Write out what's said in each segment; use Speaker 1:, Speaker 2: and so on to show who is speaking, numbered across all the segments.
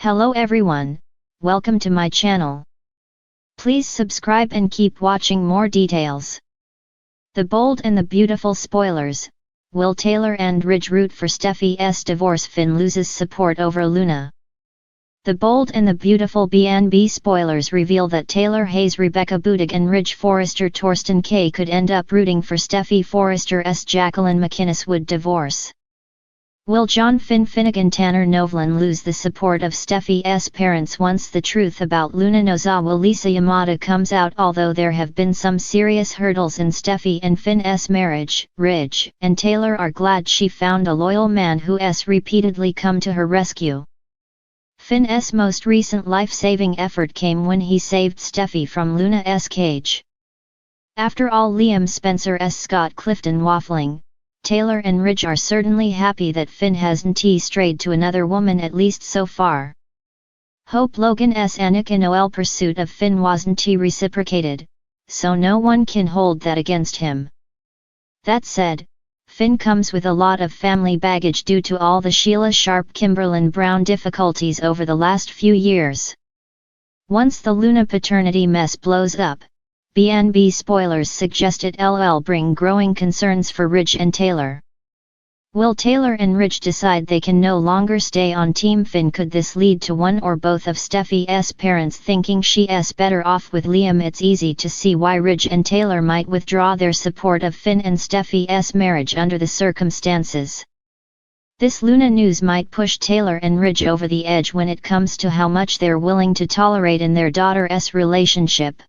Speaker 1: Hello everyone, welcome to my channel. Please subscribe and keep watching more details. The Bold and the Beautiful spoilers. Will Taylor and Ridge root for Steffy's divorce? Finn loses support over Luna. The Bold and the Beautiful B&B spoilers reveal that Taylor Hayes, Rebecca Budig and Ridge Forrester Torsten K could end up rooting for Steffy Forrester's Jacqueline McInnes would divorce. Will John Finn Finnegan Tanner Novlan lose the support of Steffy's parents once the truth about Luna Nozawa Lisa Yamada comes out? Although there have been some serious hurdles in Steffy and Finn's marriage, Ridge and Taylor are glad she found a loyal man who's repeatedly come to her rescue. Finn's most recent life-saving effort came when he saved Steffy from Luna's cage. After all Liam Spencer's Scott Clifton waffling, Taylor and Ridge are certainly happy that Finn hasn't strayed to another woman, at least so far. Hope Logan's Annika Noel pursuit of Finn wasn't reciprocated, so no one can hold that against him. That said, Finn comes with a lot of family baggage due to all the Sheila Sharp Kimberlin Brown difficulties over the last few years. Once the Luna paternity mess blows up, B&B spoilers suggest it'll bring growing concerns for Ridge and Taylor. Will Taylor and Ridge decide they can no longer stay on Team Finn? Could this lead to one or both of Steffy's parents thinking she's better off with Liam? It's easy to see why Ridge and Taylor might withdraw their support of Finn and Steffy's marriage under the circumstances. This Luna news might push Taylor and Ridge over the edge when it comes to how much they're willing to tolerate in their daughter's relationship.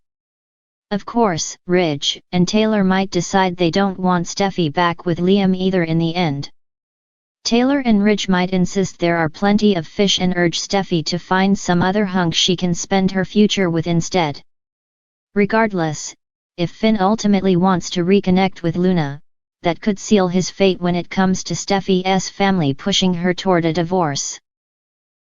Speaker 1: Of course, Ridge and Taylor might decide they don't want Steffy back with Liam either in the end. Taylor and Ridge might insist there are plenty of fish and urge Steffy to find some other hunk she can spend her future with instead. Regardless, if Finn ultimately wants to reconnect with Luna, that could seal his fate when it comes to Steffy's family pushing her toward a divorce.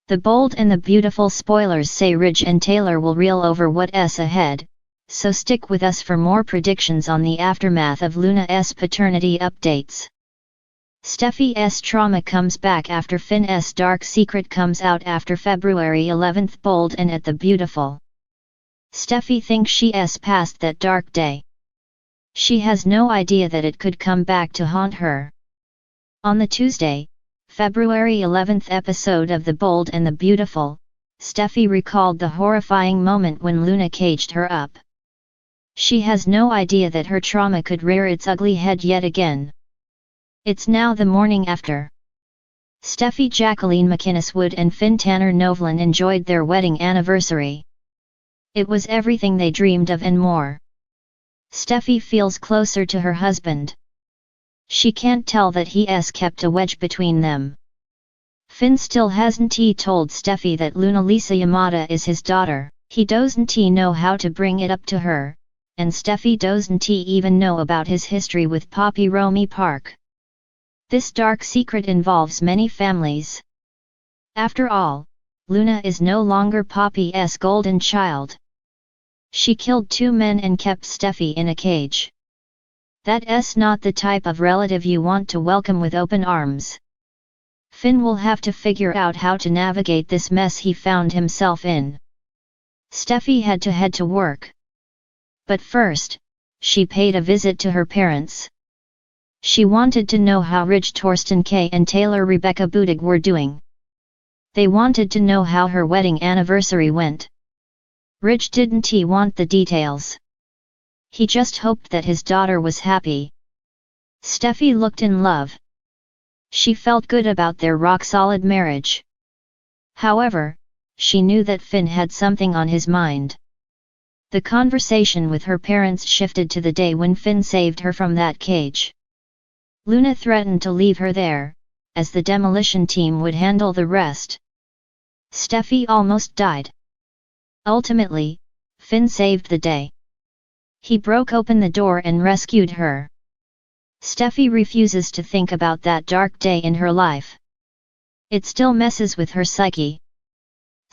Speaker 1: The Bold and the Beautiful spoilers say Ridge and Taylor will reel over what's ahead, so stick with us for more predictions on the aftermath of Luna's paternity updates. Steffy's trauma comes back after Finn's dark secret comes out after February 11th. Bold and at the Beautiful. Steffy thinks she's past that dark day. She has no idea that it could come back to haunt her. On the Tuesday, February 11th episode of The Bold and the Beautiful, Steffy recalled the horrifying moment when Luna caged her up. She has no idea that her trauma could rear its ugly head yet again. It's now the morning after. Steffy Jacqueline McInnes Wood and Finn Tanner Novlan enjoyed their wedding anniversary. It was everything they dreamed of and more. Steffy feels closer to her husband. She can't tell that he's kept a wedge between them. Finn still hasn't told Steffy that Luna Lisa Yamada is his daughter. He doesn't know how to bring it up to her, and Steffy doesn't even know about his history with Poppy Romy Park. This dark secret involves many families. After all, Luna is no longer Poppy's golden child. She killed 2 men and kept Steffy in a cage. That's not the type of relative you want to welcome with open arms. Finn will have to figure out how to navigate this mess he found himself in. Steffy had to head to work. But first, she paid a visit to her parents. She wanted to know how Ridge Torsten K and Taylor Rebecca Budig were doing. They wanted to know how her wedding anniversary went. Ridge didn't want the details. He just hoped that his daughter was happy. Steffy looked in love. She felt good about their rock-solid marriage. However, she knew that Finn had something on his mind. The conversation with her parents shifted to the day when Finn saved her from that cage. Luna threatened to leave her there, as the demolition team would handle the rest. Steffy almost died. Ultimately, Finn saved the day. He broke open the door and rescued her. Steffy refuses to think about that dark day in her life. It still messes with her psyche.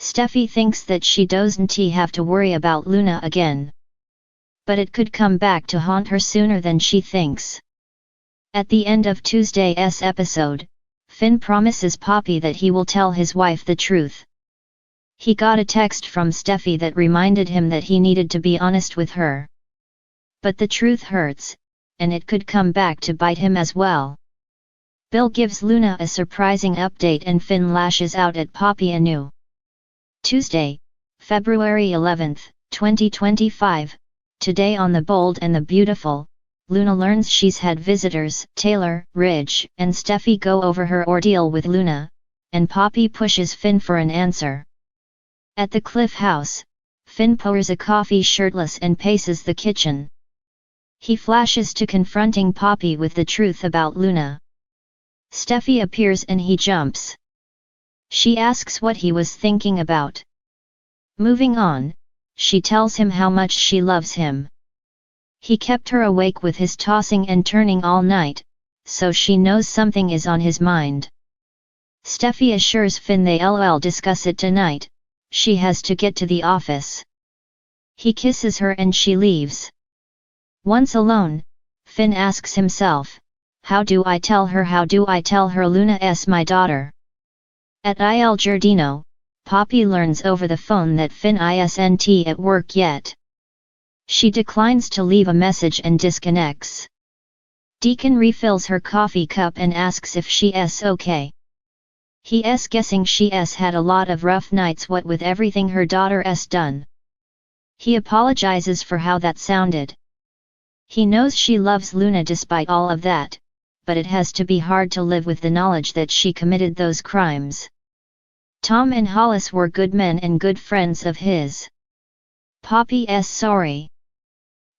Speaker 1: Steffy thinks that she doesn't have to worry about Luna again. But it could come back to haunt her sooner than she thinks. At the end of Tuesday's episode, Finn promises Poppy that he will tell his wife the truth. He got a text from Steffy that reminded him that he needed to be honest with her. But the truth hurts, and it could come back to bite him as well. Bill gives Luna a surprising update and Finn lashes out at Poppy anew. Tuesday, February 11, 2025, today on The Bold and the Beautiful, Luna learns she's had visitors. Taylor, Ridge, and Steffy go over her ordeal with Luna, and Poppy pushes Finn for an answer. At the Cliff House, Finn pours a coffee shirtless and paces the kitchen. He flashes to confronting Poppy with the truth about Luna. Steffy appears and he jumps. She asks what he was thinking about. Moving on, she tells him how much she loves him. He kept her awake with his tossing and turning all night, so she knows something is on his mind. Steffy assures Finn they'll discuss it tonight, she has to get to the office. He kisses her and she leaves. Once alone, Finn asks himself, how do I tell her Luna's my daughter? At Il Giardino, Poppy learns over the phone that Finn isn't at work yet. She declines to leave a message and disconnects. Deacon refills her coffee cup and asks if she's okay. He's guessing she's had a lot of rough nights what with everything her daughter's done. He apologizes for how that sounded. He knows she loves Luna despite all of that, but it has to be hard to live with the knowledge that she committed those crimes. Tom and Hollis were good men and good friends of his. Poppy's sorry.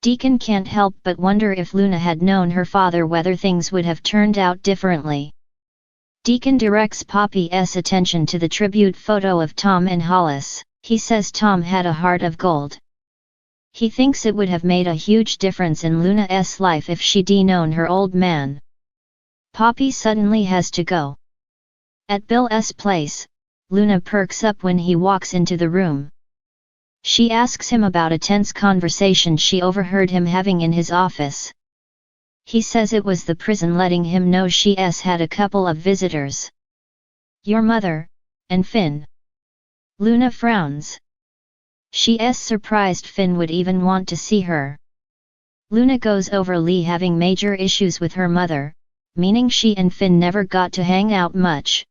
Speaker 1: Deacon can't help but wonder if Luna had known her father whether things would have turned out differently. Deacon directs Poppy's attention to the tribute photo of Tom and Hollis. He says Tom had a heart of gold. He thinks it would have made a huge difference in Luna's life if she'd known her old man. Poppy suddenly has to go. At Bill's place, Luna perks up when he walks into the room. She asks him about a tense conversation she overheard him having in his office. He says it was the prison letting him know she's had a couple of visitors. Your mother, and Finn. Luna frowns. She's surprised Finn would even want to see her. Luna goes over Lee having major issues with her mother, meaning she and Finn never got to hang out much.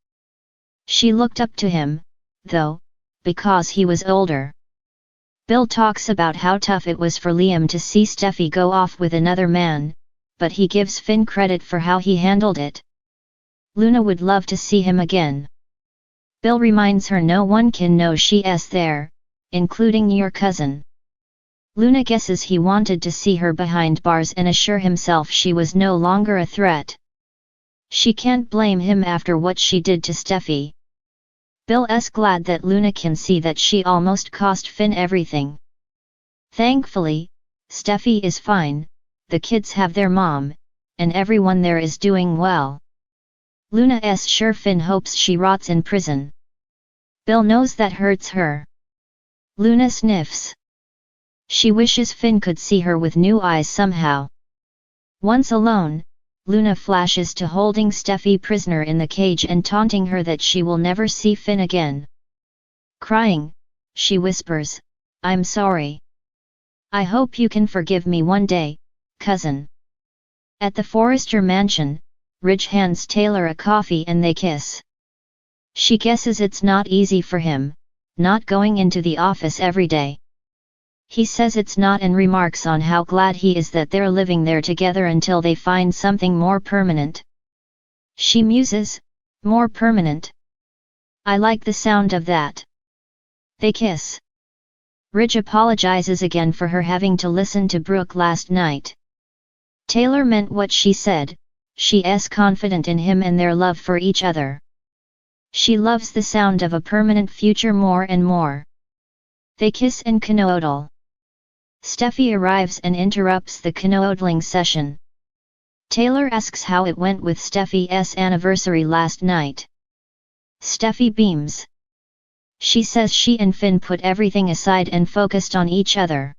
Speaker 1: She looked up to him, though, because he was older. Bill talks about how tough it was for Liam to see Steffy go off with another man, but he gives Finn credit for how he handled it. Luna would love to see him again. Bill reminds her no one can know she's there, including your cousin. Luna guesses he wanted to see her behind bars and assure himself she was no longer a threat. She can't blame him after what she did to Steffy. Bill's glad that Luna can see that she almost cost Finn everything. Thankfully, Steffy is fine, the kids have their mom, and everyone there is doing well. Luna's sure Finn hopes she rots in prison. Bill knows that hurts her. Luna sniffs. She wishes Finn could see her with new eyes somehow. Once alone, Luna flashes to holding Steffy prisoner in the cage and taunting her that she will never see Finn again. Crying, she whispers, I'm sorry. I hope you can forgive me one day, cousin. At the Forrester mansion, Ridge hands Taylor a coffee and they kiss. She guesses it's not easy for him, not going into the office every day. He says it's not and remarks on how glad he is that they're living there together until they find something more permanent. She muses, more permanent. I like the sound of that. They kiss. Ridge apologizes again for her having to listen to Brooke last night. Taylor meant what she said, she's confident in him and their love for each other. She loves the sound of a permanent future more and more. They kiss and canoodle. Steffy arrives and interrupts the canoodling session. Taylor asks how it went with Steffy's anniversary last night. Steffy beams. She says she and Finn put everything aside and focused on each other.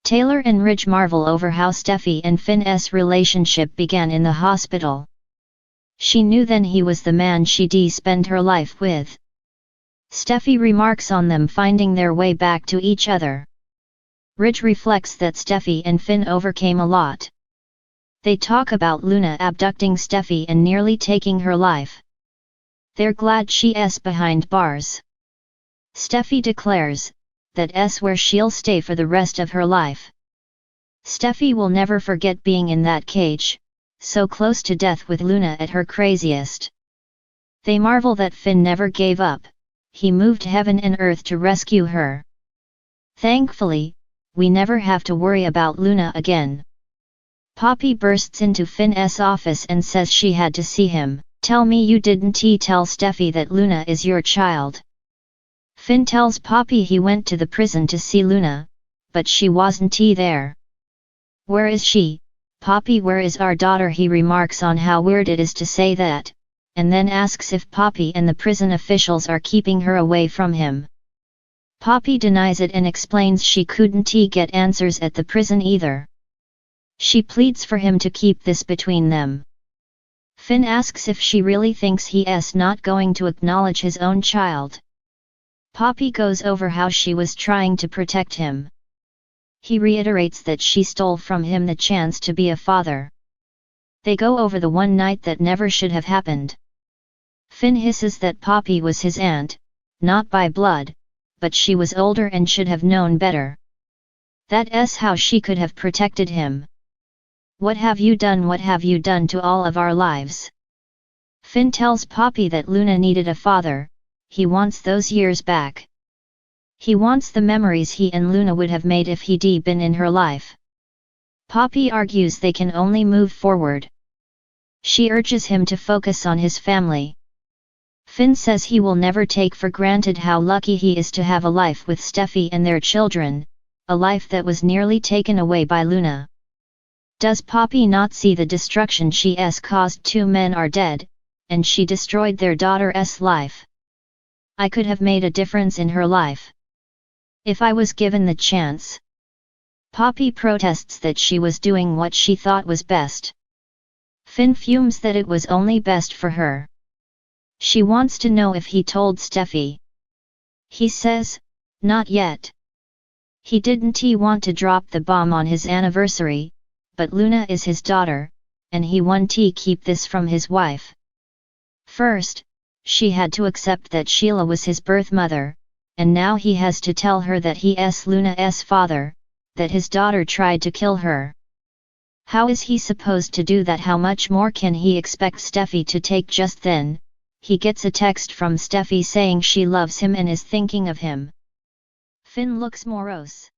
Speaker 1: Taylor and Ridge marvel over how Steffy and Finn's relationship began in the hospital. She knew then he was the man she'd spend her life with. Steffy remarks on them finding their way back to each other. Ridge reflects that Steffy and Finn overcame a lot. They talk about Luna abducting Steffy and nearly taking her life. They're glad she's behind bars. Steffy declares that's where she'll stay for the rest of her life. Steffy will never forget being in that cage, so close to death with Luna at her craziest. They marvel that Finn never gave up. He moved heaven and earth to rescue her. Thankfully, we never have to worry about Luna again. Poppy bursts into Finn's office and says she had to see him. Tell me you didn't tell Steffy that Luna is your child. Finn tells Poppy he went to the prison to see Luna, but she wasn't there. Where is she, Poppy? Where is our daughter? He remarks on how weird it is to say that, and then asks if Poppy and the prison officials are keeping her away from him. Poppy denies it and explains she couldn't get answers at the prison either. She pleads for him to keep this between them. Finn asks if she really thinks he's not going to acknowledge his own child. Poppy goes over how she was trying to protect him. He reiterates that she stole from him the chance to be a father. They go over the one night that never should have happened. Finn hisses that Poppy was his aunt, not by blood, but she was older and should have known better. That's how she could have protected him. What have you done? What have you done to all of our lives? Finn tells Poppy that Luna needed a father. He wants those years back. He wants the memories he and Luna would have made if he'd been in her life. Poppy argues they can only move forward. She urges him to focus on his family. Finn says he will never take for granted how lucky he is to have a life with Steffy and their children, a life that was nearly taken away by Luna. Does Poppy not see the destruction she's caused? 2 men are dead, and she destroyed their daughter's life. I could have made a difference in her life. If I was given the chance. Poppy protests that she was doing what she thought was best. Finn fumes that it was only best for her. She wants to know if he told Steffy. He says, not yet. He didn't want to drop the bomb on his anniversary, but Luna is his daughter, and he wanted to keep this from his wife. First, she had to accept that Sheila was his birth mother, and now he has to tell her that he's Luna's father, that his daughter tried to kill her. How is he supposed to do that? How much more can he expect Steffy to take? Just then, he gets a text from Steffy saying she loves him and is thinking of him. Finn looks morose.